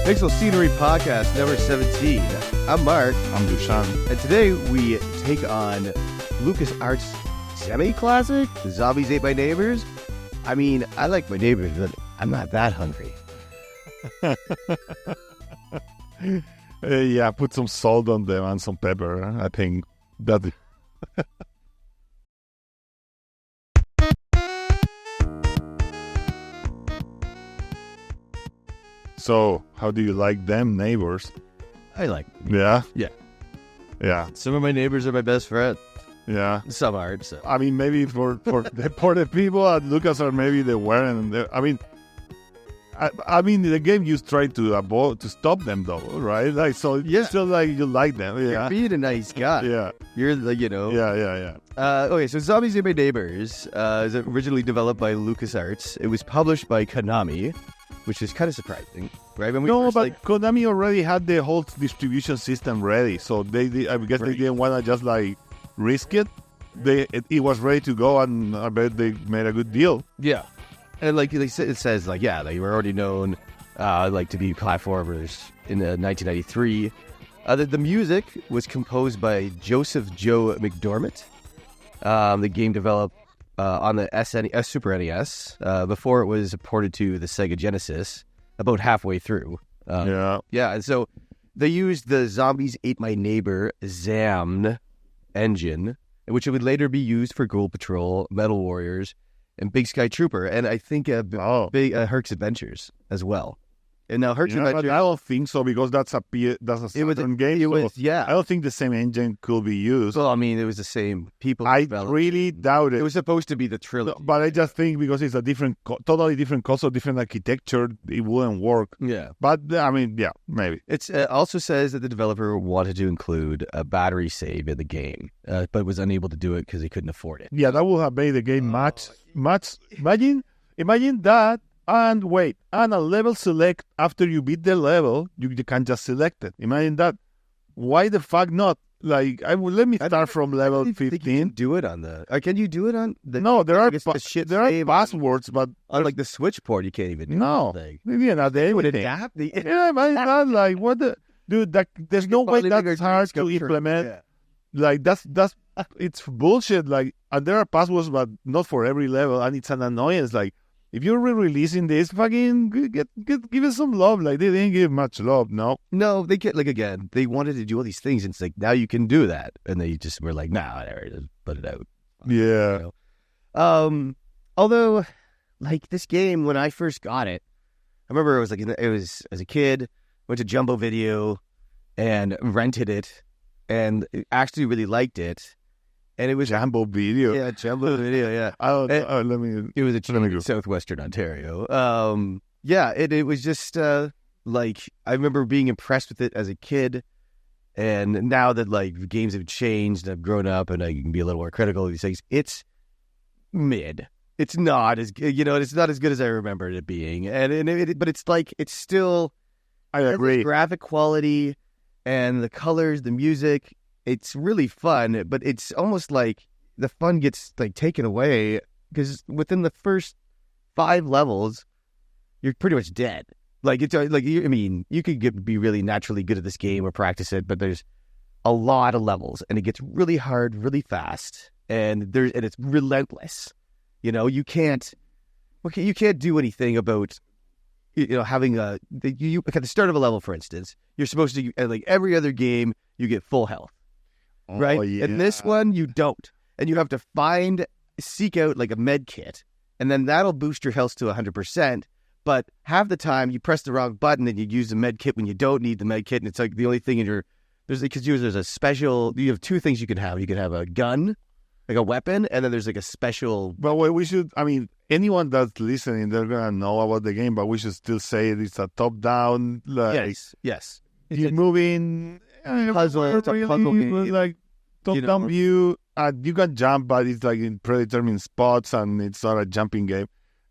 Pixel Scenery Podcast number 17. I'm Mark. I'm Dushan. And today we take on LucasArts semi-classic, Zombies Ate My Neighbors. I mean, I like my neighbors, but I'm not that hungry. Yeah, put some salt on them and some pepper. I think that... So, how do you like them neighbors? I like Yeah? Yeah. Yeah. Some of my neighbors are my best friend. Yeah. Some aren't, so. I mean, maybe for the people at Lucas or maybe they weren't. I mean, the game you try to stop them though, right? Like, so Yeah. still like you like them. You're Yeah. being a nice guy. Yeah. You're the, Yeah. Okay, so Zombies Ate My Neighbors is originally developed by LucasArts. It was published by Konami, which is kind of surprising, right? When we No, first, but Konami already had the whole distribution system ready, so I guess they Right. didn't want to just like risk it. It was ready to go, and I bet they made a good deal. Yeah, and like it says, like they were already known, to be platformers in 1993. The music was composed by Joseph Joe McDormand. The game developed on the Super NES before it was ported to the Sega Genesis. About halfway through. Yeah. And so they used the Zombies Ate My Neighbor ZAMN engine, which would later be used for Ghoul Patrol, Metal Warriors, and Big Sky Trooper, and I think Herc's Adventures as well. And now Herc's But Adventures... I don't think so, because that's a Saturn game. I don't think the same engine could be used. Well, I mean, it was the same people. I developed really doubt it. It was supposed to be the trilogy. But I just think because it's a totally different console, different architecture, it wouldn't work. Yeah. But I mean, yeah, maybe. It also says that the developer wanted to include a battery save in the game, but was unable to do it because he couldn't afford it. Yeah, that would have made the game much. Imagine that. And wait, and a level select after you beat the level, you can just select it. Imagine that. Why the fuck not? Like, let me start from level 15. Do it on the... can you do it on the... No, there are save passwords, but on like the Switch port, you can't even do no. anything. Maybe not Would anything. adapt the... Yeah, imagine that. Like, what the dude? There's no way that's hard to implement. Yeah. Like, that's it's bullshit. Like, and there are passwords, but not for every level, and it's an annoyance. Like, if you're re-releasing this, fucking give it some love. Like, they didn't give much love, no? No, they get, again, they wanted to do all these things, and it's like, now you can do that. And they just were like, nah, whatever, just put it out. Yeah. You know? Although, like, this game, when I first got it, I remember it was as a kid, went to Jumbo Video and rented it, and actually really liked it. And it was Jumbo Video. Yeah, Jumbo Video, yeah. It was in southwestern Ontario. It was just I remember being impressed with it as a kid, and now that like games have changed and I've grown up and I can be a little more critical of these things, it's mid. It's not as it's not as good as I remember it being, but it's like it's still. I agree. Graphic quality and the colors, the music. It's really fun, but it's almost like the fun gets like taken away because within the first 5 levels, you're pretty much dead. Like it's like you could be really naturally good at this game or practice it, but there's a lot of levels and it gets really hard, really fast, and it's relentless. You can't do anything about having at the start of a level, for instance, you're supposed to like every other game you get full health. Right? Yeah. And this one, you don't. And you have to seek out like a med kit, and then that'll boost your health to 100%. But half the time, you press the wrong button and you use the med kit when you don't need the med kit, and it's like the only thing there's a special, you have 2 things you can have. You can have a gun, like a weapon, and then there's like a special... But we should, anyone that's listening, they're going to know about the game, but we should still say it's a top-down, like... Yes. You're moving... Puzzle. It's a puzzle game. Like top-down view. You can jump, but it's like in predetermined spots, and it's not a jumping game.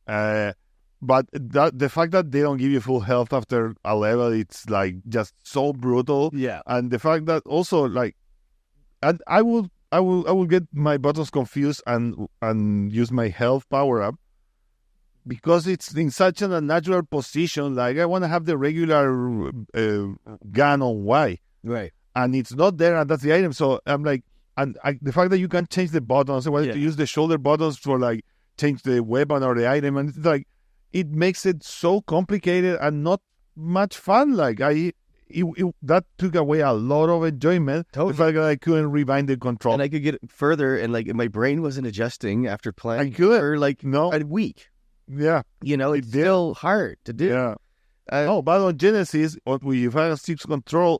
But the fact that they don't give you full health after a level, it's like just so brutal. Yeah. And the fact that also like, and I will get my buttons confused and use my health power up because it's in such an unnatural position. Like I want to have the regular gun on Y, Right. and it's not there, and that's the item. So I'm like, the fact that you can change the buttons, I wanted to use the shoulder buttons for like change the weapon or the item, and it's like it makes it so complicated and not much fun. Like that took away a lot of enjoyment. Totally. The fact that I couldn't rewind the control. And I could get further, and like my brain wasn't adjusting after playing I couldn't. for like No. a week. Yeah. You know, it's did. still hard to do. Yeah. But on Genesis, you've had a six button controller,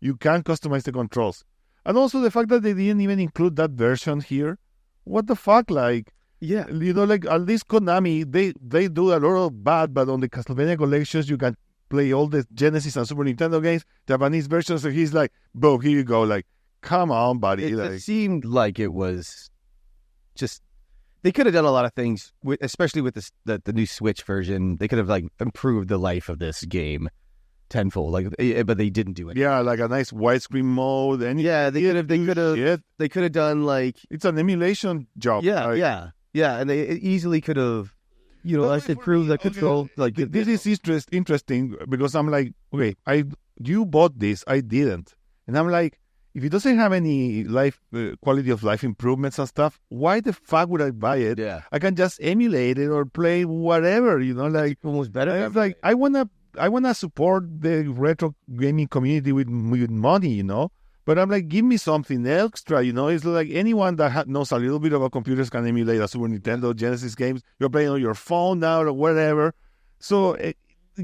you can customize the controls. And also the fact that they didn't even include that version here. What the fuck? Like, Yeah. you know, like at least Konami, they do a lot of bad, but on the Castlevania collections, you can play all the Genesis and Super Nintendo games, Japanese versions. So he's like, bro, here you go. Like, come on, buddy. It seemed like it was just, they could have done a lot of things, especially with the new Switch version. They could have like improved the life of this game tenfold, but they didn't do it. Yeah, like a nice widescreen mode. And Yeah, they could have done like, it's an emulation job. and they easily could have, improved the control. Like this is interesting because I'm like, okay, you bought this, I didn't, and I'm like, if it doesn't have any quality of life improvements and stuff, why the fuck would I buy it? Yeah, I can just emulate it or play whatever, like almost better. it's like I wanna support the retro gaming community with money, But I'm like, give me something extra, It's like anyone that knows a little bit about computers can emulate a Super Nintendo, Genesis games. You're playing on your phone now or whatever. So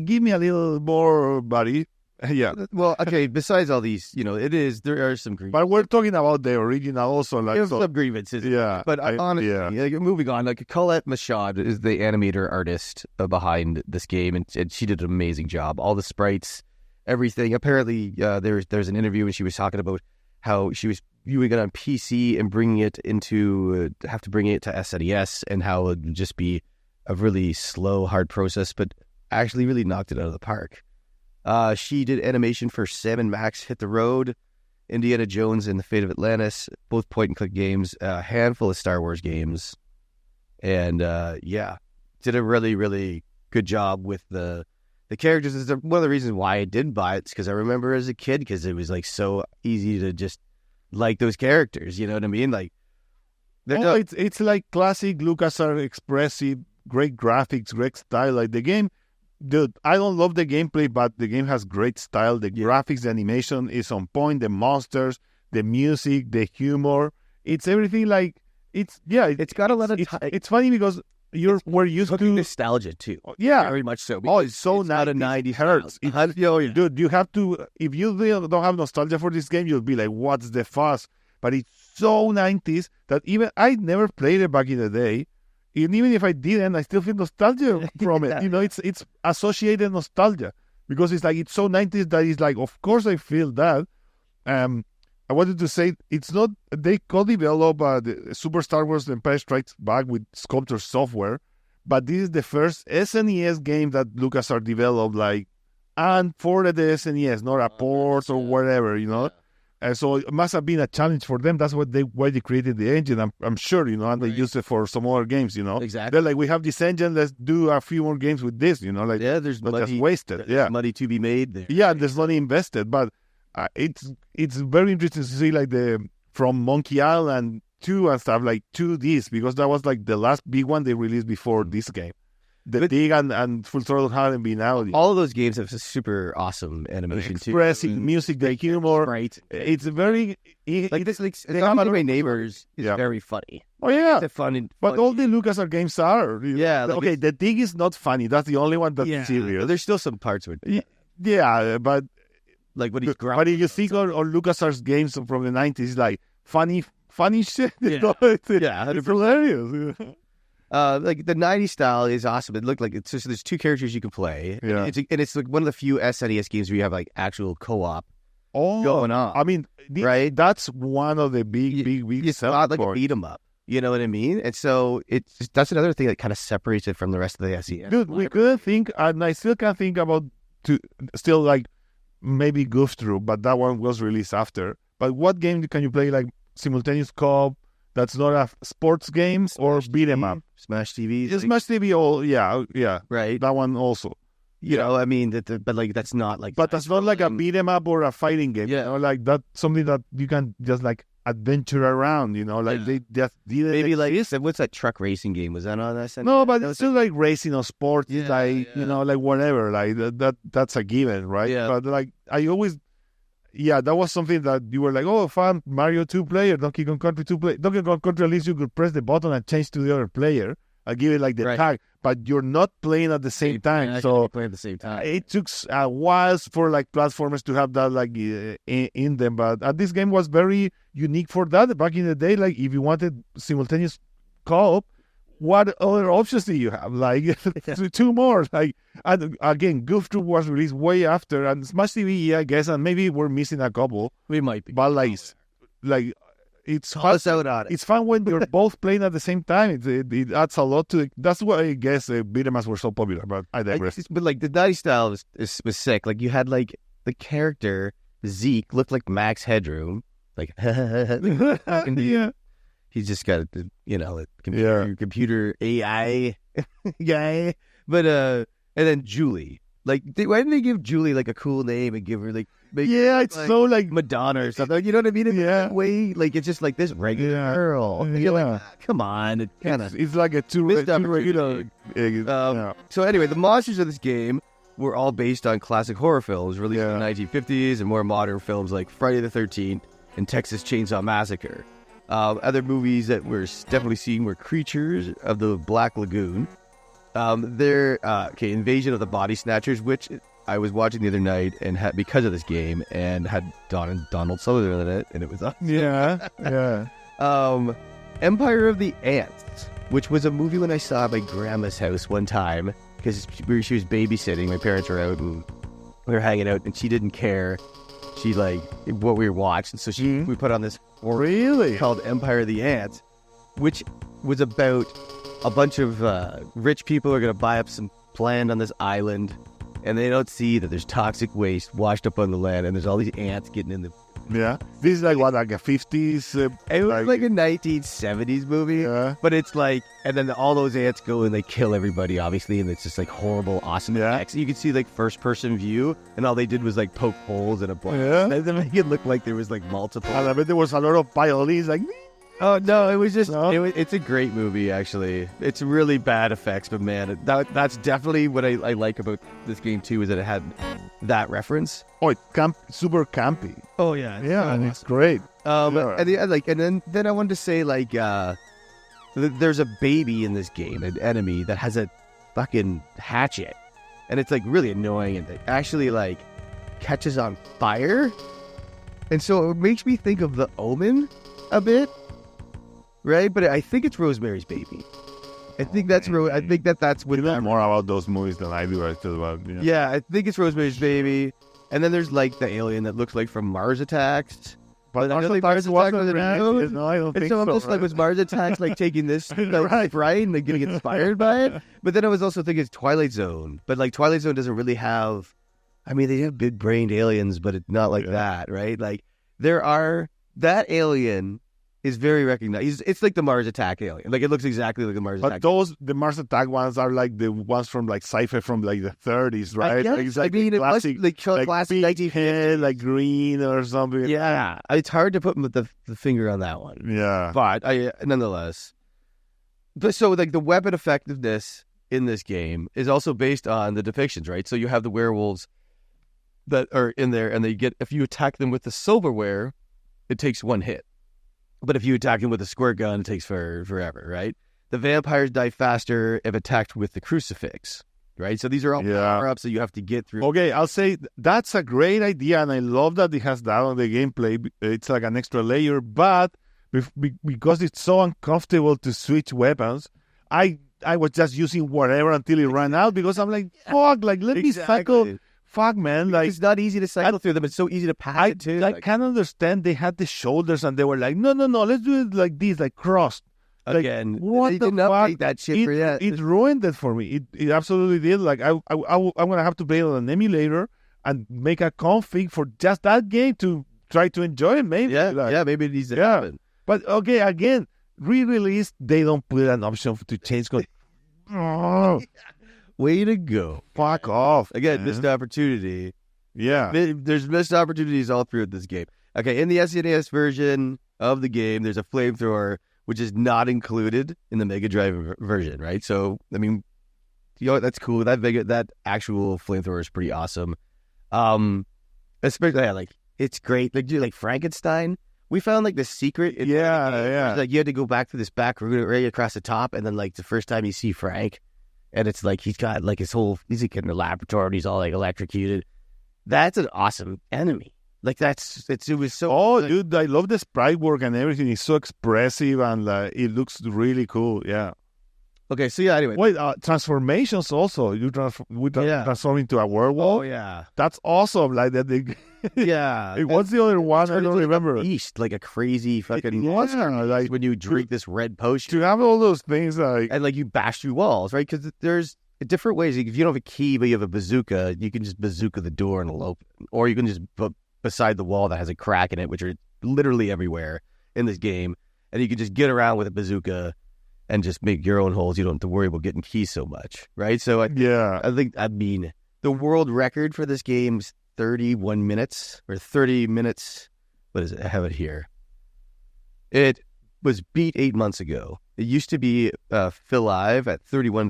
give me a little more, buddy. Yeah. Well, okay. Besides all these, there are some grievances. But we're talking about the original also. Like, There's some grievances. Yeah. But honestly, like, moving on, like Colette Machad is the animator artist behind this game, and she did an amazing job. All the sprites, everything. Apparently, there's an interview and she was talking about how she was viewing it on PC and bringing it to SNES, and how it would just be a really slow, hard process, but actually really knocked it out of the park. She did animation for Sam & Max Hit the Road, Indiana Jones and the Fate of Atlantis, both point-and-click games, a handful of Star Wars games, and did a really, really good job with the characters. Is one of the reasons why I did buy it, because I remember as a kid, because it was like so easy to just like those characters. You know what I mean? Like, it's like classic LucasArts, expressive, great graphics, great style. Like the game. Dude, I don't love the gameplay, but the game has great style. The graphics, the animation is on point. The monsters, the music, the humor. It's everything like, it's got a lot of time. It's funny because we're used to nostalgia too. Yeah. Very much so. It's so not a 90 hertz. Dude, you have to, if you don't have nostalgia for this game, you'll be like, what's the fuss? But it's so 90s that even I never played it back in the day. And even if I didn't, I still feel nostalgia from it. It's associated nostalgia because it's like, it's so 90s that it's like, of course I feel that. I wanted to say, it's not, they co-develop the Super Star Wars Empire Strikes Back with Sculptor Software, but this is the first SNES game that LucasArts developed, and for the SNES, not a port or whatever, So it must have been a challenge for them. That's why they created the engine. I'm sure, and they used it for some other games, Exactly. They're like, we have this engine, let's do a few more games with this, there's money, just wasted. There's money to be made there. Yeah, there's money invested, but it's very interesting to see from Monkey Island 2 and stuff, to this, because that was like the last big one they released before this game. The Dig and Full Throttle hadn't been out. All of those games have super awesome animation too. Expressive music, the humor. Right. It's very... Some of My Neighbors is very funny. Oh, yeah. It's funny. But all the LucasArts games are. Yeah. Okay, the Dig is not funny. That's the only one that's serious. There's still some parts with it. Yeah, but... Like when he's But if you think of LucasArts games from the 90s, like funny shit. Yeah. It's hilarious. Like the 90s style is awesome. It looked like it's just, there's two characters you can play. Yeah. And it's like one of the few SNES games where you have like actual co-op going on. I mean, right? That's one of the big it's not like a beat 'em up. You know what I mean? And so that's another thing that kind of separates it from the rest of the SNES. Dude, we couldn't think, and I still can't think about maybe Goof Troop, but that one was released after. But what game can you play like simultaneous co-op, that's not a sports game or beat 'em up. Smash TV. Just Smash TV, yeah, right. that one also. You know, I mean, but like that's not like. But that's not like a beat 'em up or a fighting game. Yeah. You know, like that's something that you can just like adventure around. You know, like they just did maybe like what's that truck racing game? Was that on SNES? No, but it's still like racing or sports, Yeah, like you know, like whatever. Like that's a given, right? Yeah. But like I always. Yeah, that was something that you were like, oh, fun, Mario 2 player, Donkey Kong Country 2 player. Donkey Kong Country, at least you could press the button and change to the other player. I give it like the tag, but you're not playing at the same time. So playing at the same time. It took a while for like platformers to have that like in them. But this game was very unique for that. Back in the day, like if you wanted simultaneous co-op, what other options do you have? Like two more. Like and again, Goof Troop was released way after, and Smash TV, I guess, and maybe we're missing a couple. We might be, but like it's fun. It's fun when you're both playing at the same time. It adds a lot to it. That's why I guess beat 'em ups were so popular. But I digress. But like the 90s style was sick. Like you had like the character Zeke looked like Max Headroom. Like yeah. He's just got a computer AI guy. But and then Julie. Like why didn't they give Julie like a cool name and give her it's like, so like Madonna or something. You know what I mean? In that way, like it's just like this regular girl. And you're like, come on, it kind of it's like a two. So anyway, the monsters of this game were all based on classic horror films released in the 1950s and more modern films like Friday the 13th and Texas Chainsaw Massacre. Other movies that we're definitely seeing were Creatures of the Black Lagoon. Invasion of the Body Snatchers, which I was watching the other night and had because of this game and had Donald Sutherland in it, and it was awesome. Yeah. Empire of the Ants, which was a movie when I saw at my grandma's house one time because she was babysitting. My parents were out and we were hanging out, and she didn't care. She like what we were watching, so we put on this horror called Empire of the Ants, which was about a bunch of rich people are going to buy up some land on this island, and they don't see that there's toxic waste washed up on the land, and there's all these ants getting in the... Yeah. This is like what, like a 50s... it was like a 1970s movie, but it's like... And then all those ants go and they kill everybody, obviously, and it's just like horrible, awesome effects. You can see like first-person view, and all they did was like poke holes in a block. And then make it look like there was like multiple... And I bet there was a lot of violins, like... Oh, no, it was just... it's a great movie, actually. It's really bad effects, but man, that's definitely what I like about this game, too, is that it had that reference. Oh, it's super campy. Oh, yeah. And it's great. And then I wanted to say, like, there's a baby in this game, an enemy, that has a fucking hatchet. And it's, like, really annoying, and it actually, like, catches on fire. And so it makes me think of The Omen a bit. Right, but I think it's Rosemary's Baby. I think that's what. You know more about those movies than I do. I still about. Yeah, I think it's Rosemary's Baby, and then there's like the alien that looks like from Mars Attacks. But I don't think Mars wasn't. No, I don't think so. I'm just like, was Mars Attacks like taking this right and like getting inspired by it? But then I was also thinking it's Twilight Zone, but like Twilight Zone doesn't really have. I mean, they have big-brained aliens, but it's not like that, right? Like that alien is very recognized. It's like the Mars Attack alien. Like it looks exactly like the Mars Attack. But the Mars Attack ones are like the ones from like sci-fi from like the 30s, right? Like, exactly. I mean, classic, like classic 1950s, like green or something. Yeah, it's hard to put the finger on that one. Yeah, but nonetheless. But so like the weapon effectiveness in this game is also based on the depictions, right? So you have the werewolves that are in there, and if you attack them with the silverware, it takes one hit. But if you attack them with a squirt gun, it takes forever, right? The vampires die faster if attacked with the crucifix, right? So these are all power-ups that you have to get through. Okay, I'll say that's a great idea, and I love that it has that on the gameplay. It's like an extra layer, but because it's so uncomfortable to switch weapons, I was just using whatever until it ran out because I'm like, fuck, like let me cycle. Fuck, man. Like, it's not easy to cycle through them. It's so easy to pass it, too. I can't understand. They had the shoulders, and they were like, no, let's do it like this, like crossed. Again, like, what they the didn't fuck? Update that shit for yet. It ruined it for me. It absolutely did. Like, I'm going to have to play on an emulator and make a config for just that game to try to enjoy it, maybe. Yeah, maybe it needs to happen. But, okay, again, re-release, they don't put an option to change. Oh, Way to go. fuck off. Again, man. missed opportunity. Yeah. There's missed opportunities all through this game. Okay, in the SNES version of the game, there's a flamethrower, which is not included in the Mega Drive version, right? So, I mean, that's cool. That actual flamethrower is pretty awesome. Especially, like, it's great. Like, dude, like Frankenstein, we found, like, the secret. Yeah. Like, you had to go back to this back room right across the top, and then, like, the first time you see Frank, and it's like he's got, like, he's like in the laboratory, and he's all, like, electrocuted. That's an awesome enemy. Like, it was so... Oh, like, dude, I love the sprite work and everything. It's so expressive and it looks really cool. Yeah. Okay, so yeah, anyway. Wait, transformations also. You transform into a werewolf. Oh, yeah. That's awesome. Like that. Yeah. What's the other one? I don't remember. Beast, like a crazy fucking Yeah, monster. like When you drink this red potion. to have all those things like And, like, you bash through walls, right? Because there's different ways. If you don't have a key, but you have a bazooka, you can just bazooka the door and it'll open. Or you can just beside the wall that has a crack in it, which are literally everywhere in this game. And you can just get around with a bazooka and just make your own holes. You don't have to worry about getting keys so much, right? So I mean, the world record for this game's 31 minutes or 30 minutes. What is it? I have it here. It was beat 8 months ago. It used to be Phil Live at 31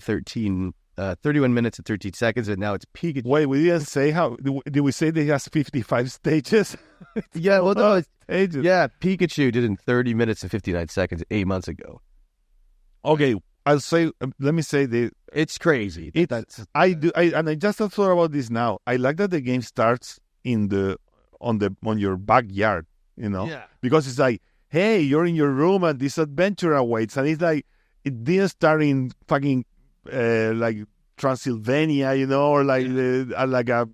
minutes and 13 seconds, and now it's Pikachu. Wait, we didn't say how. Did we say that he has 55 stages? Yeah, well, no, stages. yeah, Pikachu did in 30 minutes and 59 seconds 8 months ago. Okay, I'll say. Let me say this. It's crazy. I just thought about this now. I like that the game starts on your backyard. You know, Yeah. because it's like, hey, you're in your room and this adventure awaits, and it's like it didn't start in fucking like Transylvania, you know, or like like a,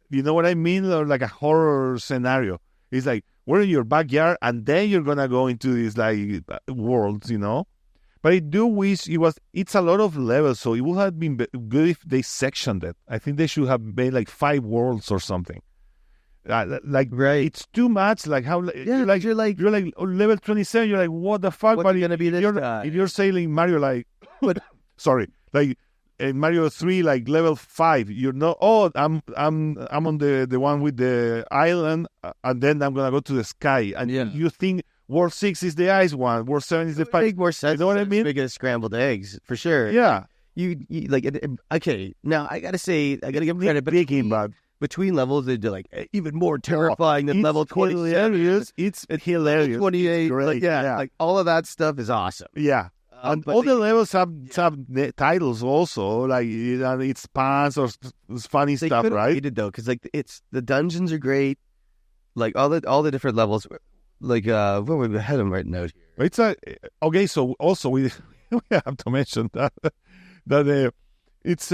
you know what I mean, or like a horror scenario. It's like we're in your backyard, and then you're gonna go into these like worlds, you know. But I do wish it's a lot of levels, so it would have been good if they sectioned it. I think they should have made like 5 worlds or something. Like, Right. it's too much. Like how, Yeah, you're like on level 27. You're like, what the fuck? What's But it gonna be this if you're sailing Mario, like, sorry, like in Mario 3, like level 5, you're not. Oh, I'm on the one with the island, and then I'm gonna go to the sky, and Yeah. you think World 6 is the ice one, World 7 is the It would fire. make more sense. You know what I mean? Big as scrambled eggs, for sure. Yeah, You like, okay, now I gotta give them credit, but between levels, they're like even more terrifying than it's level 27. hilarious. It's hilarious. 28, Great, like, yeah, like all of that stuff is awesome. Yeah. And but all the levels have titles also, like it's pants or funny they stuff, could've right? made it, though, because like the dungeons are great, like all the different levels. Like we had them written out here. It's okay. So also we have to mention that it's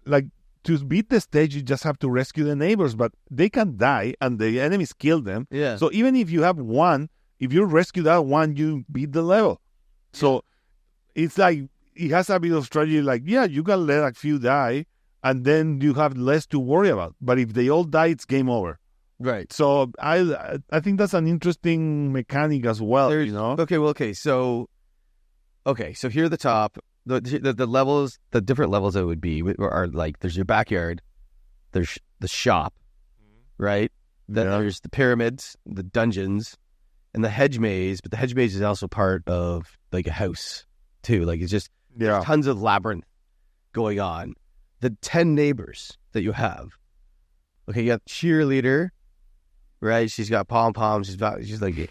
like to beat the stage, you just have to rescue the neighbors, but they can die and the enemies kill them. Yeah. So even if you have one, if you rescue that one, you beat the level. So it's like it has a bit of strategy. Like, yeah, you can let a few die, and then you have less to worry about. But if they all die, it's game over. Right. So I think that's an interesting mechanic as well. You know. Okay. So here at the top, the levels, the different levels that would be are like, there's your backyard, there's the shop, right? Then there's the pyramids, the dungeons, and the hedge maze. But the hedge maze is also part of like a house too. Like, it's just tons of labyrinth going on. The 10 neighbors that you have. Okay, you got cheerleader, right? She's got pom poms. She's like,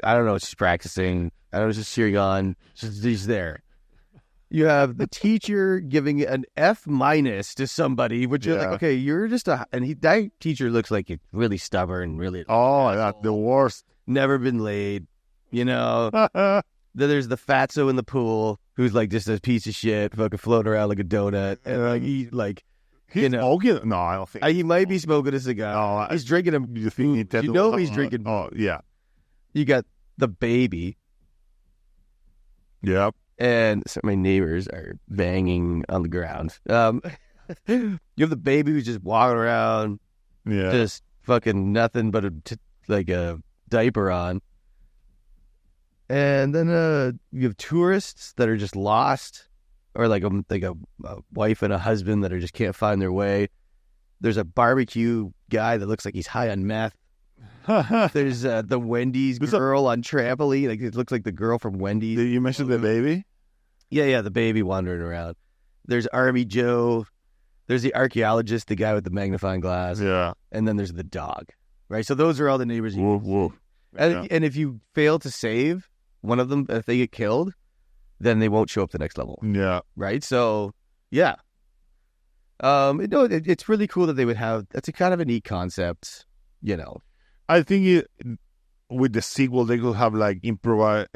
I don't know, she's practicing. I don't know, she's cheering on. She's there. You have the teacher giving an F- to somebody, which you're like, okay, you're just that teacher looks like it's really stubborn, really. Oh, that's the worst. Never been laid, you know. Then there's the fatso in the pool who's like just a piece of shit, fucking floating around like a donut, and he's smoking. No, I don't think he might be smoking a cigar. He's drinking him. You think he's drinking. Oh yeah. You got the baby. Yep. And so my neighbors are banging on the ground. You have the baby who's just walking around, just fucking nothing but like a diaper on. And then you have tourists that are just lost, or like a wife and a husband that are just can't find their way. There's a barbecue guy that looks like he's high on meth. There's the Wendy's girl on trampoline. Like, it looks like the girl from Wendy's. Did you mention the baby? Yeah, the baby wandering around. There's Army Joe. There's the archaeologist, the guy with the magnifying glass. Yeah. And then there's the dog, right? So those are all the neighbors. Woof. And if you fail to save one of them, if they get killed, then they won't show up the next level. Yeah. Right? So, yeah. It's really cool that they would have, that's a kind of a neat concept, you know. I think with the sequel, they could have like improved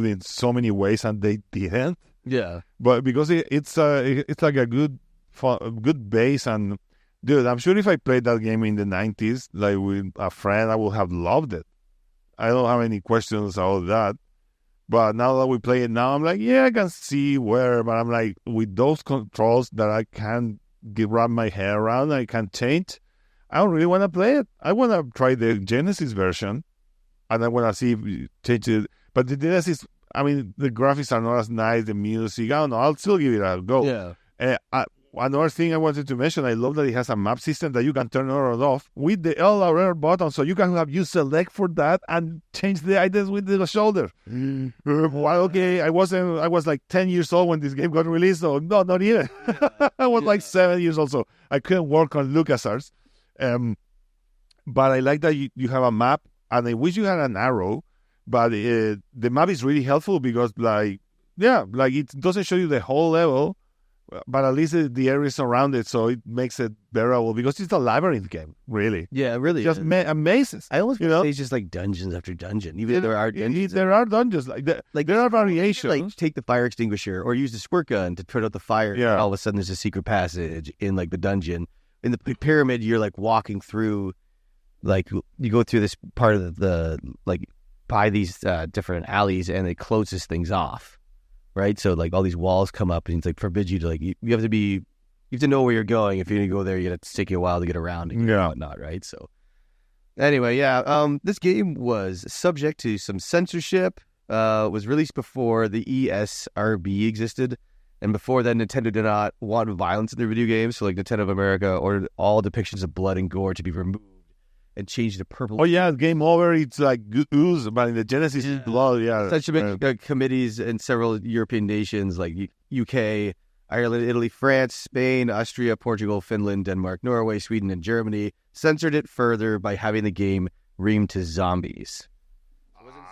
in so many ways, and they didn't. Yeah. But because it's like a good base, and dude, I'm sure if I played that game in the 90s, like with a friend, I would have loved it. I don't have any questions about that. But now that we play it now, I'm like, yeah, I can see where, but I'm like, with those controls that I can't wrap my head around, I can change. I don't really want to play it. I want to try the Genesis version, and I want to see if you change it. But the Genesis, I mean, the graphics are not as nice, the music, I don't know. I'll still give it a go. Yeah. Another thing I wanted to mention, I love that it has a map system that you can turn on or off with the LRR button, so you can have you select for that and change the items with the shoulder. Well, okay, I was like 10 years old when this game got released, so no, not even. I was like 7 years old, so I couldn't work on LucasArts. But I like that you have a map, and I wish you had an arrow, but the map is really helpful because, like it doesn't show you the whole level, but at least the areas around it, so it makes it bearable because it's a labyrinth game, really. Yeah, really. Just amazes. I almost say it's just like dungeons after dungeon. Even if there are dungeons. There are dungeons. Like there are variations. Like, take the fire extinguisher or use the squirt gun to put out the fire. Yeah. All of a sudden, there's a secret passage in, like, the dungeon. In the pyramid, you're, like, walking through, like, you go through this part of the like, by these different alleys, and it closes things off. Right, so like all these walls come up and it's like forbids you to, like, you have to know where you're going. If you're gonna go there, you got to take you a while to get around and whatnot, right? So anyway, this game was subject to some censorship. Was released before the ESRB existed, and before that, Nintendo did not want violence in their video games. So, like, Nintendo of America ordered all depictions of blood and gore to be removed and changed to purple. Oh yeah, Game Over. It's like ooze, but in the Genesis, it's blood. Yeah, such committees in several European nations like UK, Ireland, Italy, France, Spain, Austria, Portugal, Finland, Denmark, Norway, Sweden, and Germany censored it further by having the game reamed to zombies.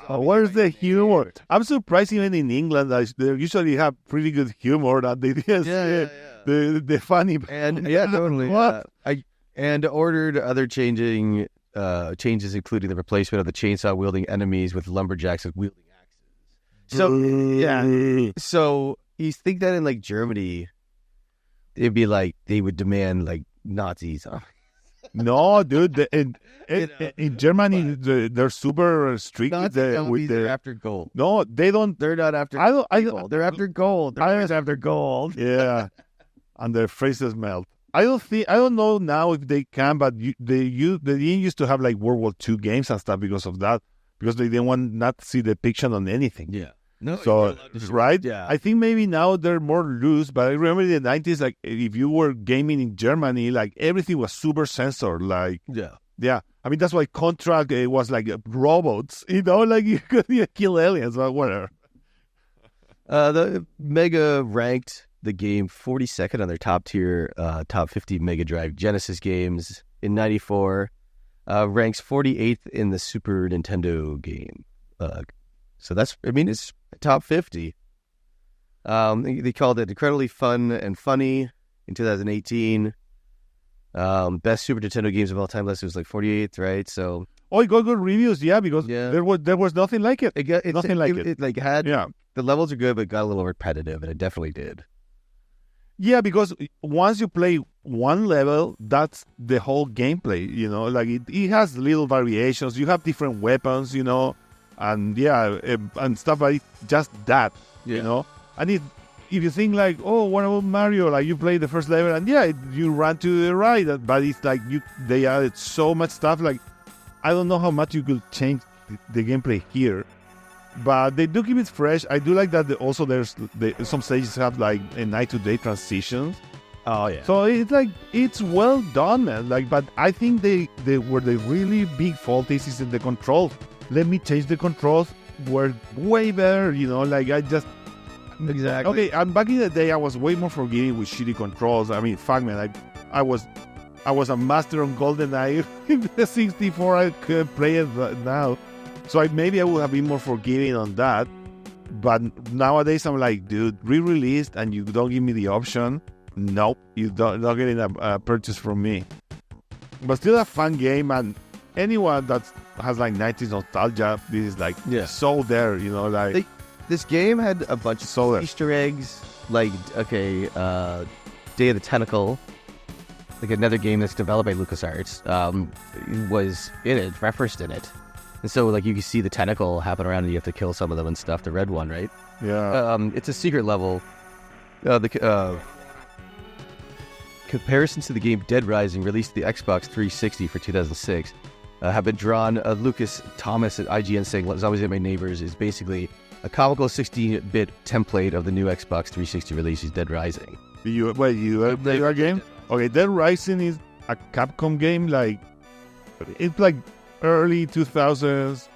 Where's the humor? I'm surprised even in England, they usually have pretty good humor. That they the funny and totally. What? And ordered other changes, including the replacement of the chainsaw-wielding enemies with lumberjacks wielding axes. So, so you think that in, like, Germany, it'd be like they would demand, like, Nazis. No, dude. In Germany, they're super strict with they're after gold. No, they don't. They're not after. They're after gold. They're always after gold. Yeah, and their faces melt. I don't know now if they can, but they used to have like World War II games and stuff because of that, because they didn't want not to see depiction on anything. Yeah. No. So right. Yeah. I think maybe now they're more loose, but I remember in the 90s, like if you were gaming in Germany, like everything was super censored. Like yeah. I mean that's why Contra was like robots, like you could kill aliens or whatever. The Mega ranked the game 42nd on their top 50 Mega Drive Genesis games in '94. Ranks 48th in the Super Nintendo game. So it's top 50. They called it incredibly fun and funny in 2018. Best Super Nintendo games of all time list was like 48th, right? So it got good reviews, because there was nothing like it. It had the levels are good, but it got a little repetitive, and it definitely did. Yeah, because once you play one level, that's the whole gameplay, like it has little variations. You have different weapons, and and stuff like just that, And if you think like, what about Mario? Like you play the first level and you run to the right, but it's like they added so much stuff. Like I don't know how much you could change the gameplay here but they do keep it fresh. I do like that. Also, some stages have like a night to day transitions. Oh yeah. So it's well done, man. But I think they were the really big fault is in the controls. Let me change the controls. Were way better, I just exactly. Okay, and back in the day, I was way more forgiving with shitty controls. I mean, fuck, man, I was a master on GoldenEye in the 64. I could play it now, so maybe I would have been more forgiving on that. But nowadays, I'm like, dude, re-released, and you don't give me the option. Nope, you don't not getting a purchase from me. But still a fun game, and anyone that has 90s nostalgia, this is so there, This game had a bunch of Easter eggs, Day of the Tentacle, like another game that's developed by LucasArts, was in it, referenced in it. And so, you can see the tentacle happen around and you have to kill some of them and stuff, the red one, right? Yeah. It's a secret level. Comparisons to the game Dead Rising, released the Xbox 360 for 2006, have been drawn. Lucas Thomas at IGN saying Zombies Ate My Neighbors is basically a comical 16-bit template of the new Xbox 360 release, Dead Rising. You play a game? Okay, Dead Rising is a Capcom game, it's early 2000s,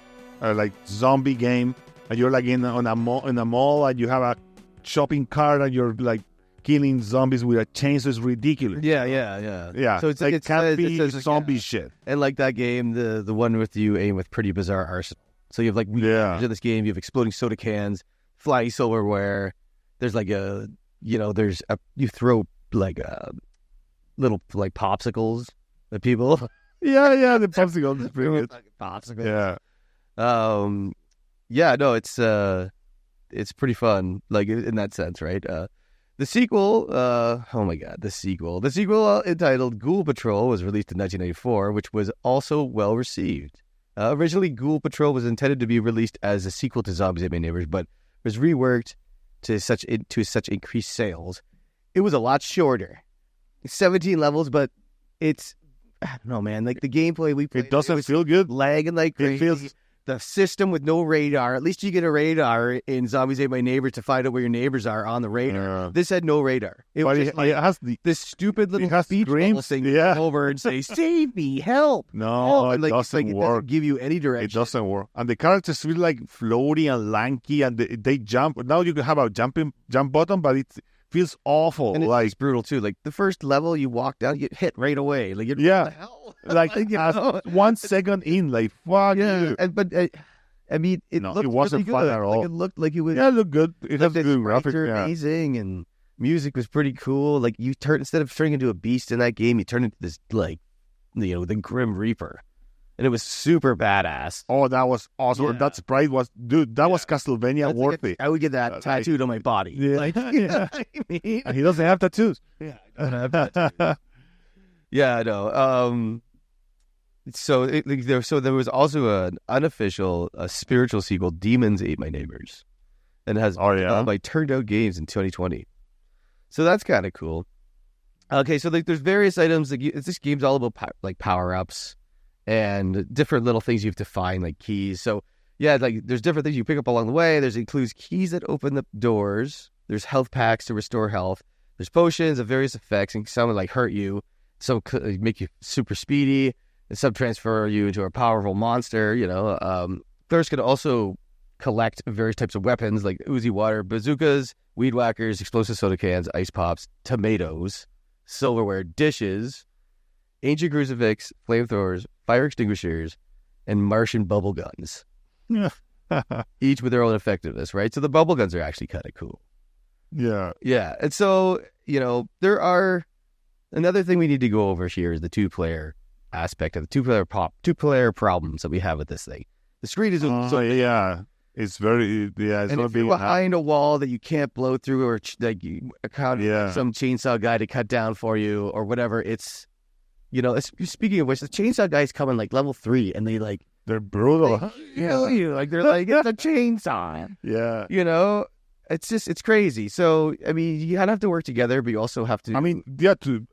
zombie game, and you're in a mall, and you have a shopping cart, and you're killing zombies with a chainsaw. Is ridiculous. Yeah. So it's can't be zombie shit. And that game, the one with you aim with pretty bizarre arsenal. So you have in this game, you have exploding soda cans, flying silverware. There's you throw little popsicles at people. Yeah, the popsicles is pretty good. Popsicles. Yeah. No, it's pretty fun, in that sense, right? The sequel, the sequel entitled Ghoul Patrol was released in 1994, which was also well received. Originally, Ghoul Patrol was intended to be released as a sequel to Zombies Ate My Neighbors, but was reworked to such increased sales. It was a lot shorter, 17 levels, but it's, I don't know, man. The gameplay we played, it doesn't feel good. Lagging like crazy. It feels. The system with no radar. At least you get a radar in Zombies Ate My Neighbors to find out where your neighbors are on the radar. Yeah. This had no radar. It was just it has this stupid little speech bubble thing over and say, "Save me, help!" No, help. It doesn't work. It doesn't give you any direction. It doesn't work. And the characters feel floaty and lanky, and they jump. Now you can have a jump button, but it feels awful. And it's brutal too. The first level you walk down, you get hit right away. What the hell? 1 second in, fuck you. It wasn't really fun good. at all. It looked like it was. Yeah, it looked good. It has good graphics. Amazing, and music was pretty cool. You instead of turning into a beast in that game, you turn into this the Grim Reaper, and it was super badass. Oh, that was awesome. Yeah. That sprite was, dude. That was Castlevania worthy. I would get that tattooed on my body. Yeah. And he doesn't have tattoos. Yeah, I don't have tattoos. Yeah, I know. So there was also an unofficial, spiritual sequel, Demons Ate My Neighbors, and has by Turned Out Games in 2020. So that's kind of cool. Okay, so there's various items. This game's all about power ups and different little things you have to find, like keys. So yeah, there's different things you pick up along the way. There's includes keys that open the doors. There's health packs to restore health. There's potions of various effects, and some hurt you. Some make you super speedy, and some transfer you into a powerful monster. Players can also collect various types of weapons like Uzi water, bazookas, weed whackers, explosive soda cans, ice pops, tomatoes, silverware, dishes, ancient crucifix, flamethrowers, fire extinguishers, and Martian bubble guns. Each with their own effectiveness, right? So the bubble guns are actually kind of cool. Yeah. Yeah. And so, there are... Another thing we need to go over here is the two-player aspect of the two-player problems that we have with this thing. The screen is it's very it's and not if you're behind a wall that you can't blow through, or you account some chainsaw guy to cut down for you or whatever. It's speaking of which, the chainsaw guys come in level 3 and they're brutal. They kill you they're it's a chainsaw. Yeah. It's crazy. So, you kind of have to work together, but you also have to...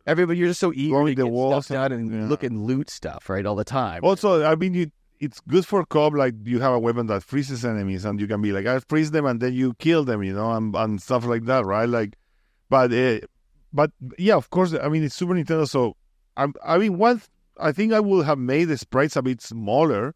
everybody, you're just so eager to the get walls stuff done and look and loot stuff, right, all the time. Also, it's good for co-op. Like you have a weapon that freezes enemies, and you can be like, I freeze them, and then you kill them, and stuff like that, right? Like, but yeah, of course. I mean, it's Super Nintendo, so I think I would have made the sprites a bit smaller.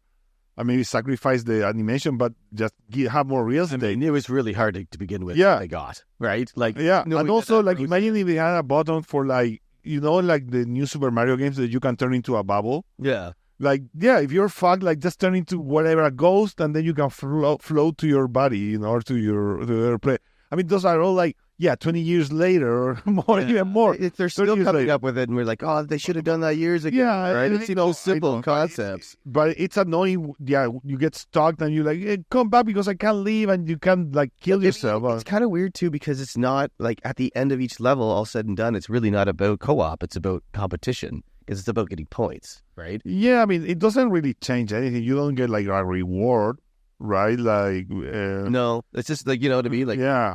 I maybe sacrifice the animation, but just have more real estate. I mean, it was really hard to begin with. Yeah. They got right. Like Yeah, knowing and also that like process- imagine if they had a button for like like the new Super Mario games that you can turn into a bubble. yeah. Like if you're fucked, like just turn into whatever a ghost, and then you can float to your body, or to your play. I mean, those are all like 20 years later or more, even more. They're 30 still years coming later. up with it, and we're like, oh, they should have done that years ago. Yeah, right. I It's know, simple I know. concepts. But it's annoying. Yeah, you get stuck, and you're like, hey, come back because I can't leave, and you can like kill yourself. It's kind of weird too because it's not like at the end of each level, all said and done, it's really not about co-op. It's about competition because it's about getting points, right? Yeah, I mean, it doesn't really change anything. You don't get like a reward, right? Like, No, it's just like, you know what I mean? Like, yeah,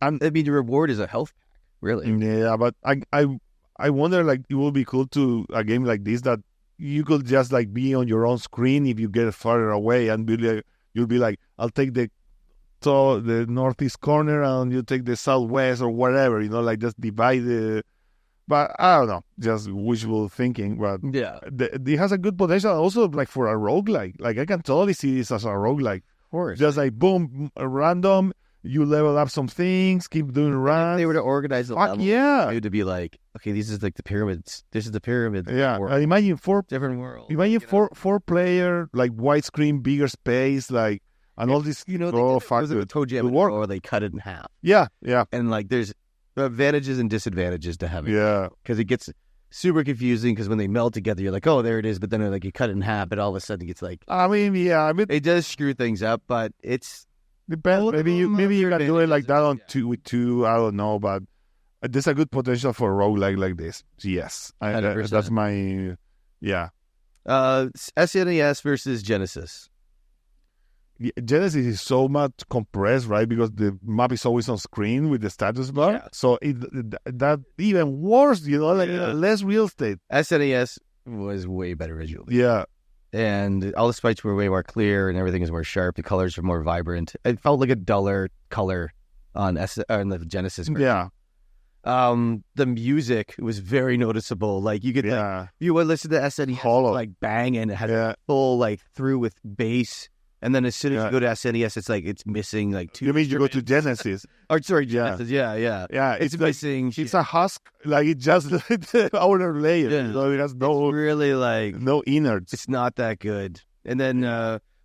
I mean, the reward is a health pack, really. yeah. But I wonder, like, it would be cool to a game like this that you could just like be on your own screen if you get farther away, and you'll be like, I'll take the northeast corner, and you take the southwest or whatever, like just divide the. But I don't know, just wishful thinking. But Yeah, it has a good potential also, like for a roguelike. Like I can totally see this as a roguelike. of course. Just like boom, random. You level up some things, keep doing If runs. they were to organize the Fuck level, yeah. it would be like, okay, these is like the pyramids. This is the pyramid. Yeah, world. and imagine Different world. Imagine four player, like widescreen, bigger space, like, and all this. You know, oh, they fuck was it with it. Toe Jam It'll work. or they cut it in half. Yeah, And like, there's advantages and disadvantages to having it. yeah. Because it gets super confusing because when they meld together, you're like, oh, there it is. But then like you cut it in half, but all of a sudden it gets like, I mean, it does screw things up, but it's, depends. Well, Maybe you can do it like that on yeah. two with two. I don't know, but there's a good potential for a roguelike like this. Yes, 100%. that's my SNES versus Genesis. Genesis is so much compressed, right? Because the map is always on screen with the status bar. Yeah. So that even worse, like Yeah. less real estate. SNES was way better visually. Yeah. And all the sprites were way more clear and everything was more sharp. The colors were more vibrant. It felt like a duller color on the Genesis version. Yeah. The music was very noticeable. Like you could, Yeah. you would listen to SNES, Hollow. like bang, and it had Yeah. full like through with bass. And then as soon as Yeah. you go to SNES, it's like it's missing like two. You mean you go to instruments. Genesis? Or sorry, Yeah. Genesis. Yeah. Yeah. It's It's like missing. it's a husk. Like it just the outer layer. Yeah. It has It's no really like innards. it's not that good. And then,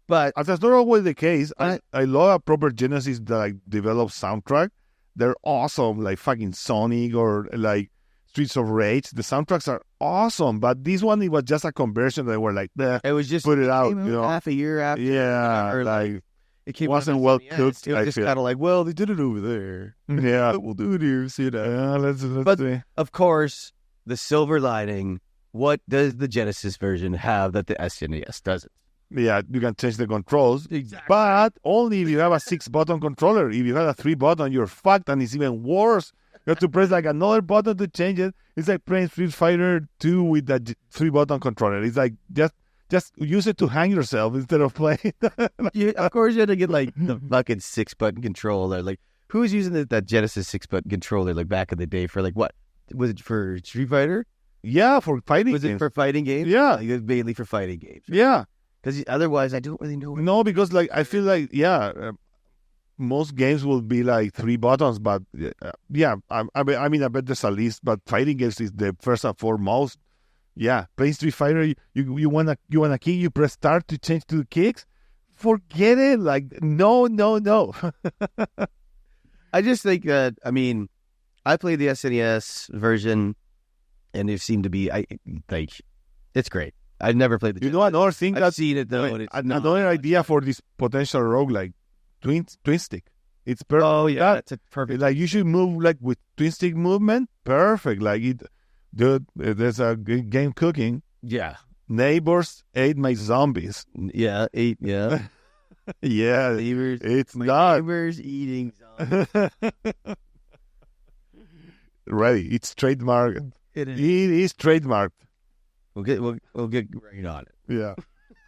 but As that's not always the case. I love a proper Genesis that like develops soundtrack. They're awesome, like fucking Sonic or like Streets of Rage. The soundtracks are awesome, but this one, it was just a conversion. They were like, it was just put it out, came half a year after. Yeah, or, like it came wasn't out on well SNES. cooked, It was I just feel. kind of like, well, they did it over there. yeah, We'll do it here. See that? yeah. Let's But- see. Of course, the silver lining. What does the Genesis version have that the SNES doesn't? Yeah, you can change the controls, Exactly. but only if you have a 6-button controller. If you have a 3-button, you're fucked, and it's even worse. You have to press like another button to change it. It's like playing Street Fighter 2 with that 3-button controller. It's like just use it to hang yourself instead of playing. Of course, you had to get like the fucking 6-button controller. Like, who was using that Genesis 6-button controller like back in the day for like what? Was it for Street Fighter? Yeah, for fighting Was it games. for fighting games? Yeah. Like, it was mainly for fighting games. Yeah. Because otherwise, I don't really know. No, because like I feel like most games will be like 3 buttons, but I mean I bet there's a list, but fighting games is the first and foremost. Yeah, playing Street Fighter, you wanna kick, you press start to change to the kicks. Forget it. Like no. I just think that, I mean, I played the SNES version, and it seemed to be, it's great. I've never played the. You know another thing I've that seen it though. and it's not another much. idea for this potential roguelike, twin stick. It's perfect. Oh yeah, that's a perfect. Like you should move like with twin stick movement. Perfect. Like it. Dude, there's a game cooking. Yeah, Neighbors ate my zombies. yeah, yeah. Yeah, Neighbors, it's my not neighbors eating zombies. ready. It's trademarked. It is. It is trademarked. We'll get right on it. Yeah.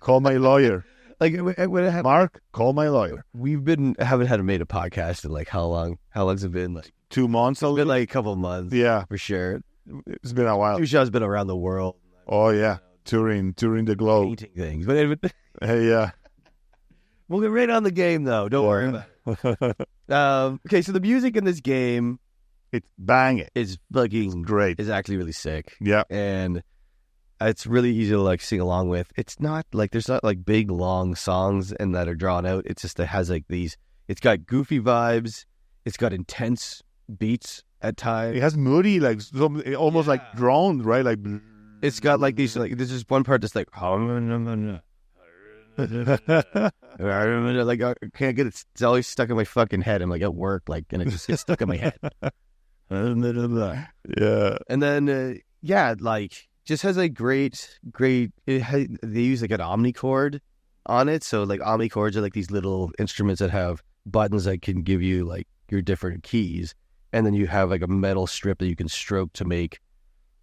Call my lawyer. Like when I have, Mark, call my lawyer. haven't had made a podcast in like how long? How long's it been? Like 2 months. it's been like a couple of months. Yeah, for sure. it's been a while. Tushaw's been around the world. Oh yeah, touring the globe. Painting things, but anyway, Hey, yeah. we'll get right on the game though. Don't worry about it. Okay, so the music in this game It's banging. is fucking Great. is actually really sick, Yeah. and it's really easy to like sing along with. It's not like there's not like big long songs and that are drawn out. It's just it has like these. It's got goofy vibes. It's got intense beats at times. It has moody, like almost like Yeah. drones, right? Like It's got like these like there's just one part that's like like I can't get it. It's always stuck in my fucking head. I'm like at work, like, and it just gets stuck in my head. yeah. And then like just has a great. They use like an omnichord on it, so like omnichords are like these little instruments that have buttons that can give you like your different keys, and then you have like a metal strip that you can stroke to make.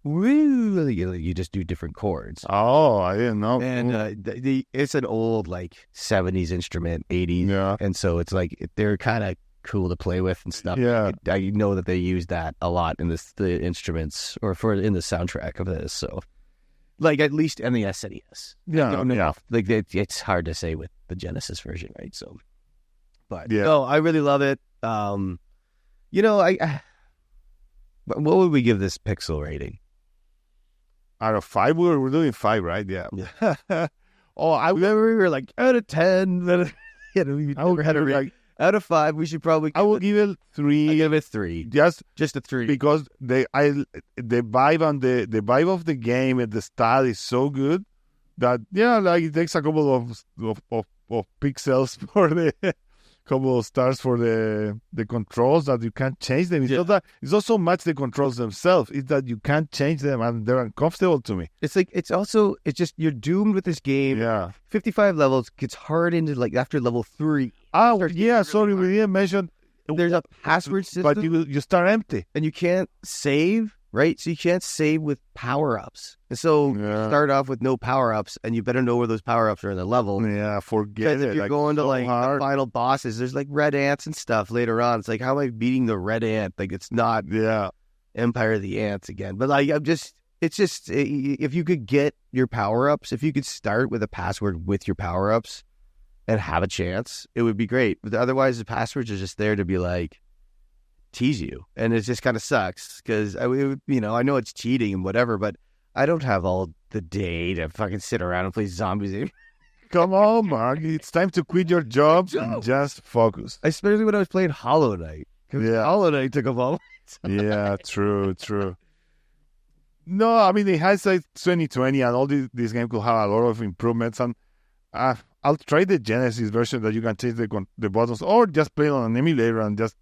Woo! You just do different chords. Oh, I didn't know. And it's an old like 70s instrument, 80s, Yeah. and so it's like they're kind of cool to play with and stuff. Yeah. I know that they use that a lot in the instruments or in the soundtrack of this. So, like at least in the SNES. Yeah. I don't know. Yeah. Like it's hard to say with the Genesis version, right? So, but Yeah. no, I really love it. What would we give this pixel rating? Out of 5, we're doing 5, right? Yeah. Oh, I remember we were like out of 10, but we I would never had a give it, rate. Out of 5, we should probably. I will give it 3. I give it 3, Just just a 3. because the vibe and the vibe of the game and the style is so good that like it takes a couple of pixels for the couple of stars for the controls that you can't change them. It's Yeah. not that it's not so much the controls themselves, it's that you can't change them and they're uncomfortable to me. It's like it's just you're doomed with this game. Yeah. 55 levels gets hard into like after level 3. Oh Starts yeah, getting sorry, really we didn't mention There's a password system, but you start empty. and you can't save, right? So you can't save with power-ups. And so you Yeah. start off with no power-ups, and you better know where those power-ups are in the level. Yeah, forget Because it. if you're like, going to so like the hard. final bosses, there's like red ants and stuff later on. It's like, how am I beating the red ant? Like it's not Yeah. Empire of the Ants again. But like if you could get your power-ups, if you could start with a password with your power-ups and have a chance, it would be great. But otherwise, the passwords are just there to be like tease you, and it just kind of sucks because I know it's cheating and whatever, but I don't have all the day to fucking sit around and play zombies. Come on, Mark. It's time to quit your job and just focus. Especially when I was playing Hollow Knight. 'Cause Yeah. Hollow Knight took up all. Yeah, true. No, I mean, it has like 2020 and all this game could have a lot of improvements. And I'll try the Genesis version that you can change the buttons or just play it on an emulator and just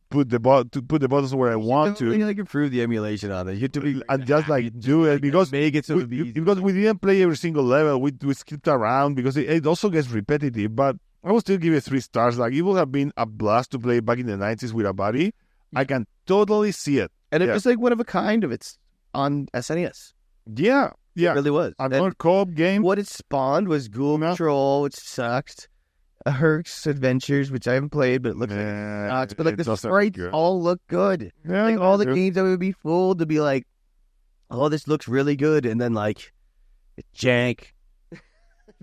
put the buttons where I want to. Like improve the emulation on it. You have to be And just like do it because make it so it'd be easy. because we didn't play every single level. We skipped around because it also gets repetitive. But I will still give it 3 stars. Like it would have been a blast to play back in the 90s with a buddy. I can totally see it. And it Yeah. was like one of a kind of its on SNES. Yeah. It really was. Another And co-op game. what it spawned was Ghoul Yeah. Patrol, which sucked. Herc's Adventures, which I haven't played, but it looks like it sucks. But like it the doesn't look sprites good. all look good. Yeah, Like all the they do. games that would be fooled to be like, oh, this looks really good, and then like it's jank.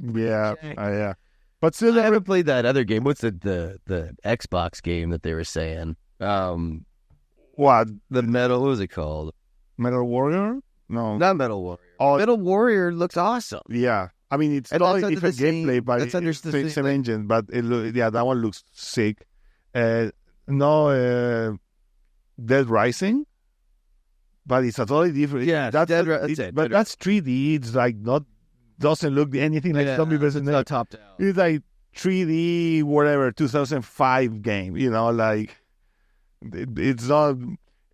Yeah, Jank. yeah. But still, I haven't played that other game. What's the Xbox game that they were saying? what? The Metal. What was it called? Metal Warrior? No. Not Metal Warrior. Oh, Metal Warrior looks awesome. yeah. I mean, it's And totally that's under different the same- gameplay, but that's under it's the the same, same like- engine. But that one looks sick. Dead Rising, but it's a totally different. Yeah, that's Dead Ri- that's it. But Dead- that's 3D. It's like doesn't look anything like Zombie vs. it's not top down. It's like 3D, whatever, 2005 game. Like it's not.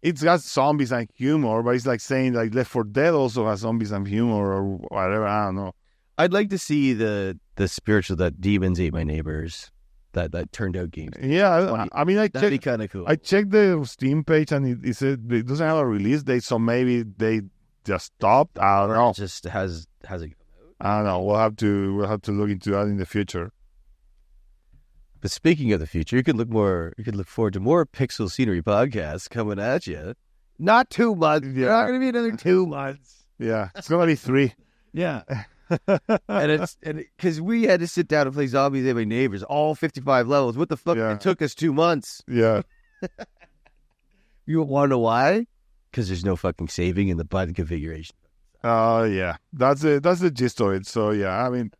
It's got zombies and humor, but it's like saying like Left 4 Dead also has zombies and humor or whatever. I don't know. I'd like to see the spiritual that Demons Ate My Neighbors that turned out games. Yeah, I mean, That'd be kind of cool. I checked the Steam page and it said it doesn't have a release date, so maybe they just stopped. I don't know. It just has it come out? I don't know. We'll have to look into that in the future. But speaking of the future, you could look forward to more Pixel Scenery podcasts coming at you. Not 2 months. Yeah. Not going to be another 2 months. Yeah, it's gonna be 3. Yeah. and because we had to sit down and play Zombies Ate My Neighbors, all 55 levels. What the fuck? Yeah. It took us 2 months. Yeah. You want to know why? Because there's no fucking saving in the button configuration. Yeah. That's the gist of it. So yeah, I mean,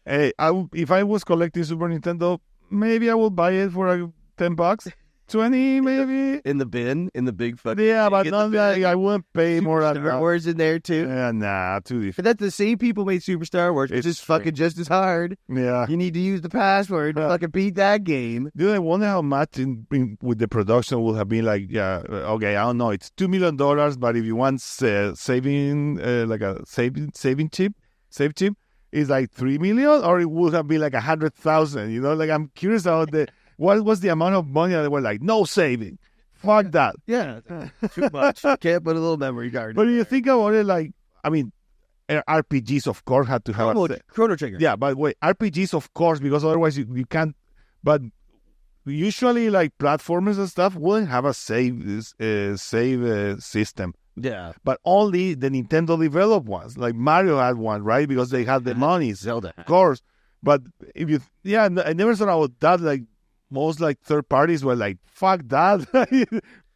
hey, if I was collecting Super Nintendo, maybe I will buy it for $10, 20 maybe. In the bin, in the big fucking. Yeah, but in not the like bin. I wouldn't pay more than Star that. Wars in there too. Yeah, nah, too But different. that's the same people made Super Star Wars. It's It's just fucking just as hard. Yeah. You need to use the password to fucking beat that game. Dude, I wonder how much with the production would have been like, yeah, okay, I don't know. It's $2 million, but if you want saving, like a saving chip, save chip, is like 3 million, or it would have been like 100,000, you know? Like, I'm curious about what was the amount of money that they were like, no saving. Fuck that. Yeah, too much. Can't put a little memory card. But you think about it, like, I mean, RPGs, of course, had to have Chrono Trigger. Yeah, but wait, RPGs, of course, because otherwise you can't. But usually, like platformers and stuff, wouldn't have a save system. Yeah. But only the Nintendo developed ones, like Mario had one, right? Because they had the money, Zelda. of course. But if you, I never thought about that. Like most like third parties were like, "Fuck that."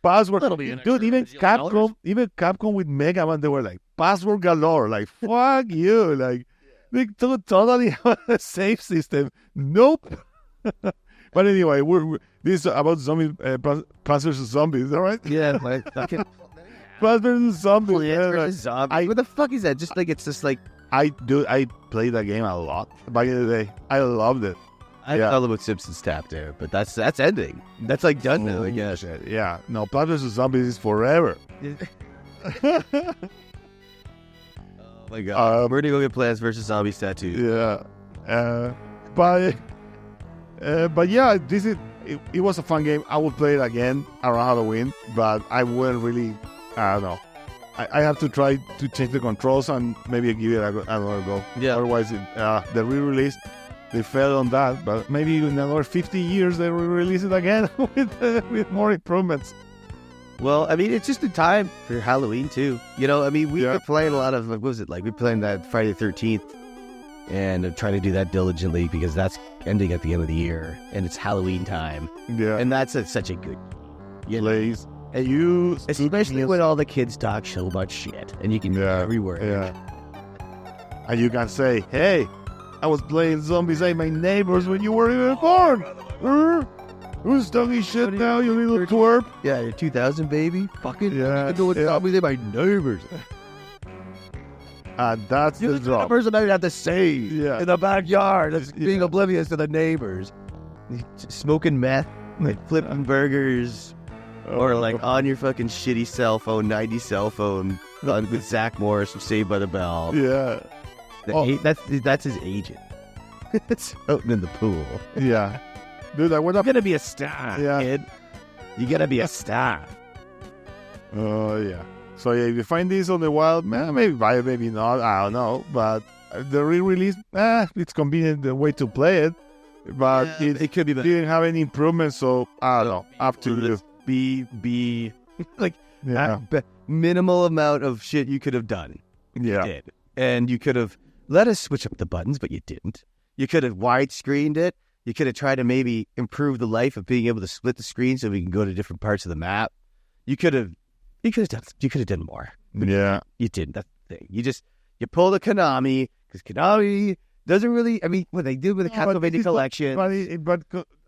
Password, That'll be an dude. extra Even Capcom with Mega Man, they were like password galore. Like fuck you, like they totally have a safe system. Nope. But anyway, we're this is about Plants vs Zombies, all right? Yeah, like fucking Plants vs Zombies. Plants yeah, vs. Zombies. What the fuck is that? Just like it's just like I played that game a lot back in the day. I loved it. I Yeah. thought about Simpsons Tap there, but that's ending. That's like done now, I guess. Shit. Yeah. No, Plants vs Zombies is forever. Oh my god. We're gonna go get Plants vs. Zombies tattoos. Yeah. But yeah, it was a fun game. I would play it again around Halloween, but I wouldn't really. I don't know. I have to try to change the controls and maybe give it another go. Yeah. Otherwise, the re-release, they failed on that. But maybe in another 50 years they will release it again with more improvements. Well, I mean, it's just a time for Halloween too. You know, I mean, we've been playing a lot of, what was it like? We're playing that Friday the 13th and I'm trying to do that diligently because that's ending at the end of the year and it's Halloween time. Yeah. And that's such a good, Plays. and You especially when all the kids talk so much shit and you can hear every word. Yeah. And you can say, hey, I was playing Zombies Ate My Neighbors when you weren't even born. Who's talking shit now, you little twerp? Yeah, you're 2000, baby. Fucking, Yeah, you know what yeah. Zombies Ate My Neighbors. And that's You're the the kind of drop. person I'd have to say Yeah. in the backyard that's Yeah. being oblivious to the neighbors. Smoking meth, like flipping burgers, or like on your fucking shitty cell phone, 90 cell phone, with Zach Morris from Saved by the Bell. Yeah. That's his agent. It's out in the pool. Yeah. Dude, I went up. You're gonna be a star, Yeah. kid. You gotta be a star. Oh, yeah. So, yeah, if you find this on the wild, maybe buy it, maybe not. I don't know. But the re-release, it's convenient the way to play it. But it could be better. didn't have any improvements, so I don't know. Up to you. Be like Yeah. minimal amount of shit you could have done. You Yeah. did. And you could have let us switch up the buttons, but you didn't. You could have widescreened it. You could have tried to maybe improve the life of being able to split the screen so we can go to different parts of the map. You could have done more. Yeah. You didn't. That's the thing. You pulled a Konami because Konami doesn't really. I mean, what they did with the Castlevania collection.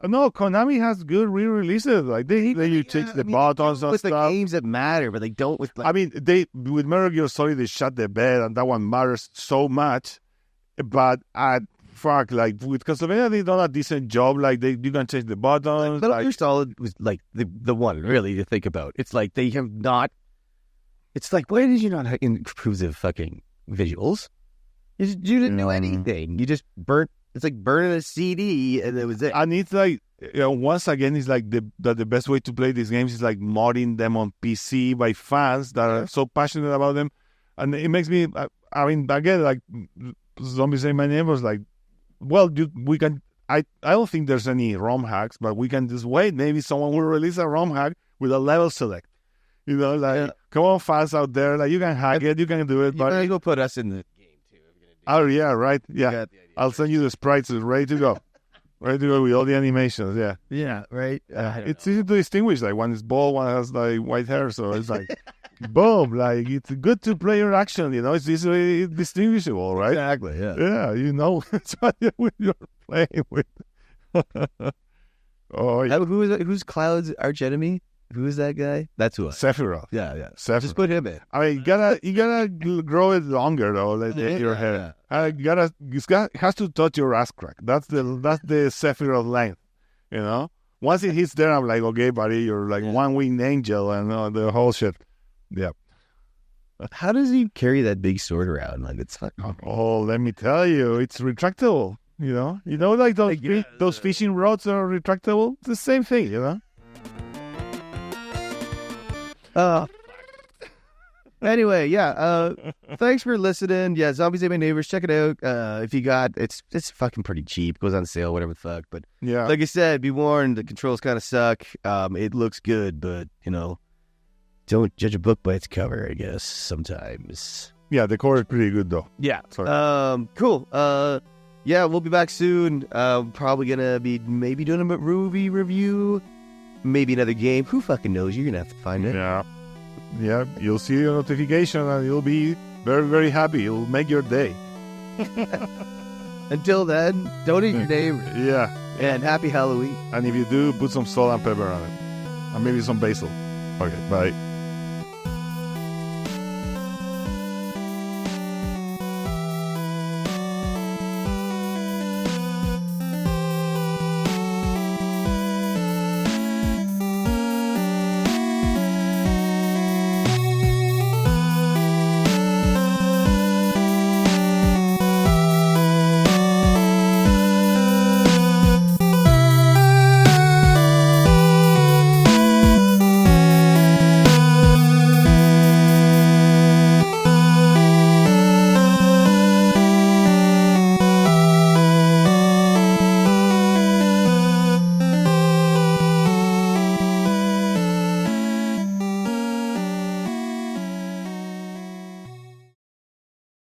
No, Konami has good re-releases. Like they you change the buttons and with the stuff. games that matter, but they don't with like. I mean, they with Metal Gear Solid they shut the bed, and that one matters so much. But fuck, like with Castlevania, they done a decent job. Like you can change the buttons. Metal Gear Solid was like the one really to think about. It's like they have not. It's like why did you not improve the fucking visuals? You didn't know anything. You just burnt. It's like burning a CD, and it was it. And it's like, once again, it's like the best way to play these games is like modding them on PC by fans that are so passionate about them, and it makes me. I mean, again, like Zombies Ate My Neighbors, like, well, we can. I don't think there's any ROM hacks, but we can just wait. Maybe someone will release a ROM hack with a level select. You know, like, come on, fans out there, like, you can hack it, you can do it. But you go put us in the game too. If you're gonna do yeah, right. Yeah, I'll send you the sprites ready to go. Ready to go with all the animations. Yeah. Yeah. Right. It's easy to distinguish. Like, one is bald, one has like white hair, so it's like, boom. Like, it's good to play your action. You know, it's easily distinguishable, right? Exactly. Yeah. Yeah, you know, it's what you're playing with. Oh, yeah. Who's Cloud's arch enemy? Who is that guy? That's who. Sephiroth. Yeah. Sephiroth. Just put him in. I mean, you gotta grow it longer though, like your hair. It has to touch your ass crack. That's the Sephiroth length, you know. Once it hits there, I'm like, okay, buddy, you're like one winged angel and the whole shit. Yeah. How does he carry that big sword around? Like, it's fucking. Oh, let me tell you, it's retractable. You know, like those fishing rods are retractable. It's the same thing, you know. Anyway, thanks for listening. Yeah, Zombies Ate My Neighbors. Check it out. If you got it's fucking pretty cheap. Goes on sale, whatever the fuck. But yeah, like I said, be warned. The controls kind of suck. It looks good, but don't judge a book by its cover. I guess sometimes. Yeah, the core is pretty good though. Yeah. Sorry. Cool. Yeah, we'll be back soon. Probably gonna be maybe doing a movie review. Maybe another game. Who fucking knows? You're gonna have to find it. Yeah. You'll see your notification and you'll be very, very happy. It'll make your day. Until then, don't eat your neighbor. Yeah. And happy Halloween. And if you do, put some salt and pepper on it. And maybe some basil. Okay, bye.